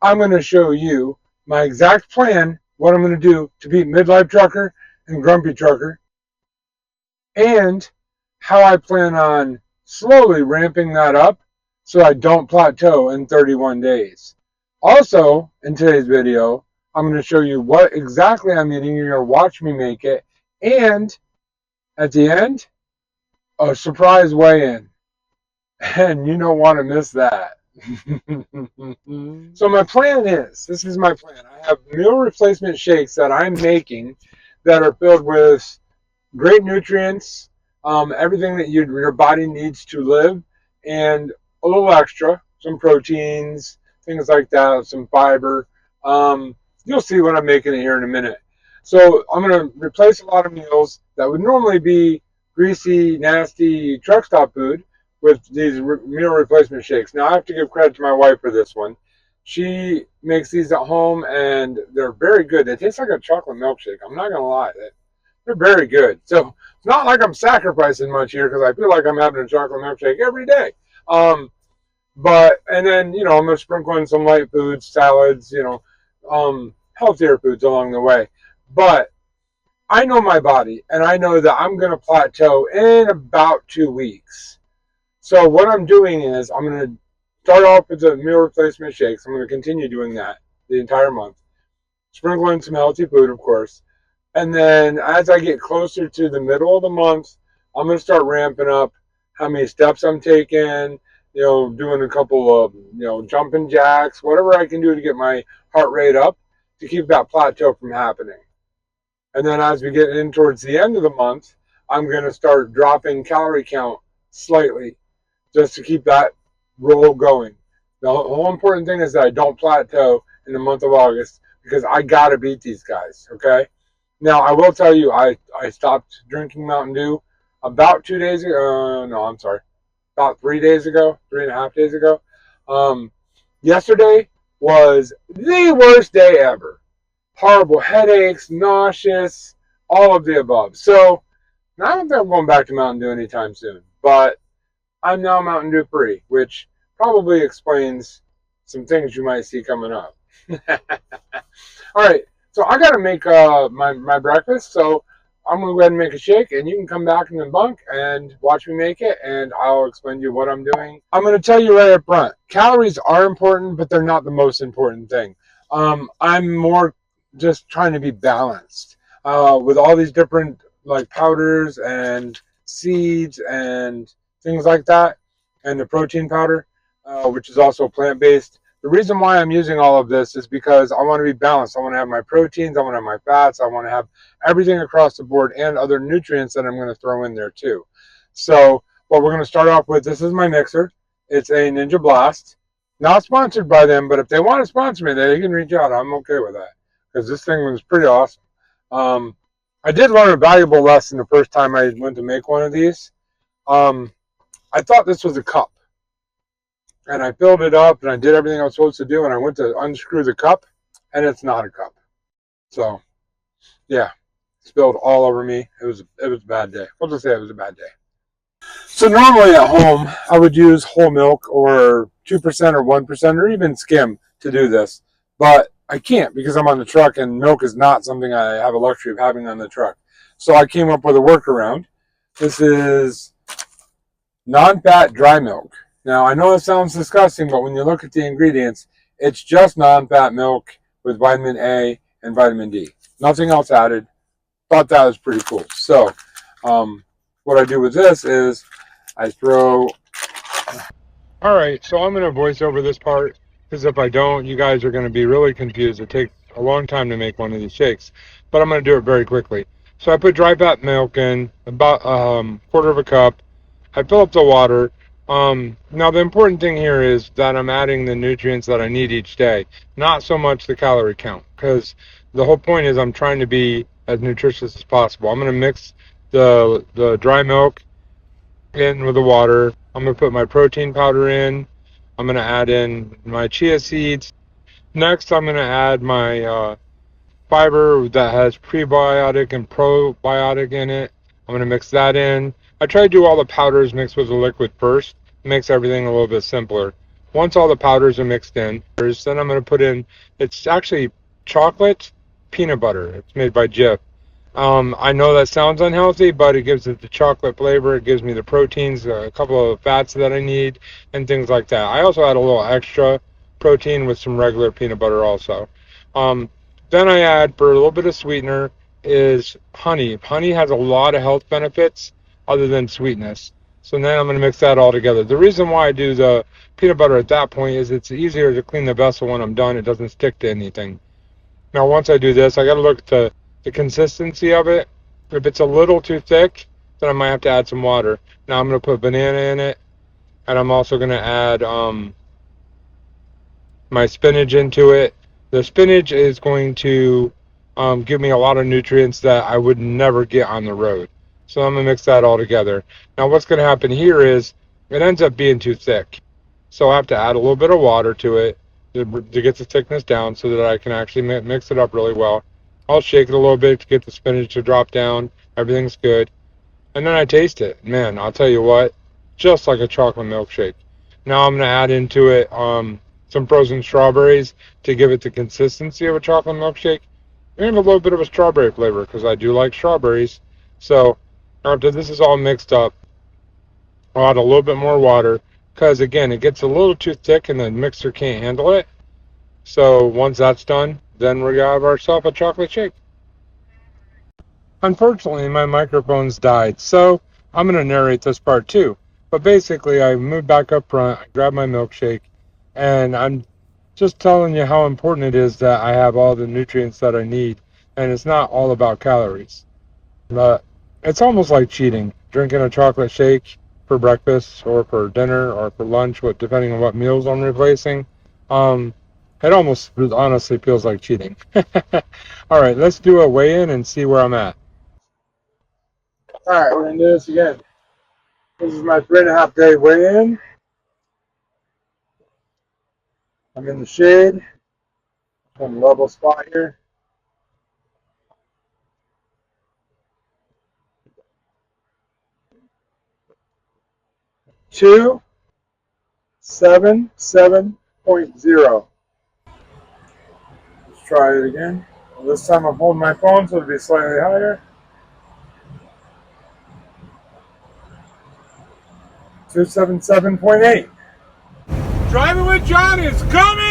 I'm going to show you my exact plan, what I'm going to do to beat Midlife Trucker and Grumpy Trucker, and how I plan on slowly ramping that up so I don't plateau in 31 days. Also, in today's video, I'm going to show you what exactly I'm eating. You're going to watch me make it. And at the end, a surprise weigh-in. And you don't want to miss that. So my plan is, this is my plan. I have meal replacement shakes that I'm making that are filled with great nutrients, everything that your body needs to live, and a little extra, some proteins, things like that, some fiber. You'll see what I'm making it here in a minute. So I'm going to replace a lot of meals that would normally be greasy, nasty truck stop food with these meal replacement shakes. Now, I have to give credit to my wife for this one. She makes these at home, and they're very good. They taste like a chocolate milkshake. I'm not going to lie. They're very good. So it's not like I'm sacrificing much here because I feel like I'm having a chocolate milkshake every day. And then, I'm going to sprinkle in some light foods, salads, healthier foods along the way. But I know my body, and I know that I'm going to plateau in about 2 weeks. So what I'm doing is I'm going to start off with the meal replacement shakes. I'm going to continue doing that the entire month. Sprinkle in some healthy food, of course. And then as I get closer to the middle of the month, I'm going to start ramping up how many steps I'm taking, doing a couple of, jumping jacks, whatever I can do to get my heart rate up to keep that plateau from happening. And then as we get in towards the end of the month, I'm going to start dropping calorie count slightly just to keep that roll going. The whole important thing is that I don't plateau in the month of August because I got to beat these guys, okay? Now, I will tell you, I stopped drinking Mountain Dew about 2 days ago. About 3 days ago, 3.5 days ago. Yesterday was the worst day ever. Horrible headaches, nauseous, all of the above. So, I don't think I'm going back to Mountain Dew anytime soon. But I'm now Mountain Dew free, which probably explains some things you might see coming up. All right. So I got to make my breakfast, so I'm going to go ahead and make a shake, and you can come back in the bunk and watch me make it, and I'll explain to you what I'm doing. I'm going to tell you right up front, calories are important, but they're not the most important thing. I'm more just trying to be balanced with all these different like powders and seeds and things like that, and the protein powder, which is also plant-based. The reason why I'm using all of this is because I want to be balanced. I want to have my proteins, I want to have my fats, I want to have everything across the board and other nutrients that I'm going to throw in there too. So what we're going to start off with, this is my mixer. It's a Ninja Blast. Not sponsored by them, but if they want to sponsor me, they can reach out. I'm okay with that because this thing was pretty awesome. I did learn a valuable lesson the first time I went to make one of these. I thought this was a cup. And I filled it up, and I did everything I was supposed to do, and I went to unscrew the cup, and it's not a cup. So, yeah, spilled all over me. It was a bad day. We'll just say it was a bad day. So normally at home, I would use whole milk or 2% or 1% or even skim to do this. But I can't because I'm on the truck, and milk is not something I have a luxury of having on the truck. So I came up with a workaround. This is non-fat dry milk. Now, I know it sounds disgusting, but when you look at the ingredients, it's just non-fat milk with vitamin A and vitamin D. Nothing else added. Thought that was pretty cool. So, what I do with this is I throw... All right, so I'm going to voice over this part, because if I don't, you guys are going to be really confused. It takes a long time to make one of these shakes, but I'm going to do it very quickly. So I put dry fat milk in, about quarter of a cup. I fill up the water. Now the important thing here is that I'm adding the nutrients that I need each day, not so much the calorie count, because the whole point is I'm trying to be as nutritious as possible. I'm going to mix the dry milk in with the water. I'm going to put my protein powder in. I'm going to add in my chia seeds. Next, I'm going to add my fiber that has prebiotic and probiotic in it. I'm going to mix that in. I try to do all the powders mixed with the liquid first. It makes everything a little bit simpler. Once all the powders are mixed in, then I'm going to put in, it's actually chocolate peanut butter. It's made by Jif. I know that sounds unhealthy, but it gives it the chocolate flavor. It gives me the proteins, a couple of fats that I need, and things like that. I also add a little extra protein with some regular peanut butter also. Um, then I add, for a little bit of sweetener, is honey. Honey has a lot of health benefits other than sweetness. So then I'm going to mix that all together. The reason why I do the peanut butter at that point is it's easier to clean the vessel when I'm done. It doesn't stick to anything. Now, once I do this, I got to look at the consistency of it. If it's a little too thick, then I might have to add some water. Now, I'm going to put banana in it, and I'm also going to add my spinach into it. The spinach is going to give me a lot of nutrients that I would never get on the road. So I'm going to mix that all together. Now, what's going to happen here is it ends up being too thick. So I have to add a little bit of water to it to get the thickness down so that I can actually mix it up really well. I'll shake it a little bit to get the spinach to drop down. Everything's good. And then I taste it. Man, I'll tell you what, just like a chocolate milkshake. Now I'm going to add into it some frozen strawberries to give it the consistency of a chocolate milkshake and a little bit of a strawberry flavor because I do like strawberries. So after this is all mixed up, I'll add a little bit more water because, again, it gets a little too thick and the mixer can't handle it. So once that's done, then we're going to have ourselves a chocolate shake. Unfortunately, my microphone's died, so I'm going to narrate this part too. But basically, I moved back up front, I grabbed my milkshake, and I'm just telling you how important it is that I have all the nutrients that I need. And it's not all about calories. But it's almost like cheating, drinking a chocolate shake for breakfast or for dinner or for lunch, depending on what meals I'm replacing. Um, it almost honestly feels like cheating. All right, let's do a weigh-in and see where I'm at. All right, we're going to do this again. This is my 3.5 day weigh-in. I'm in the shade. I'm in a level spot here. 277.0. Let's try it again. Well, this time I'm holding my phone, so it'll be slightly higher. 277.8. Driving with John is coming!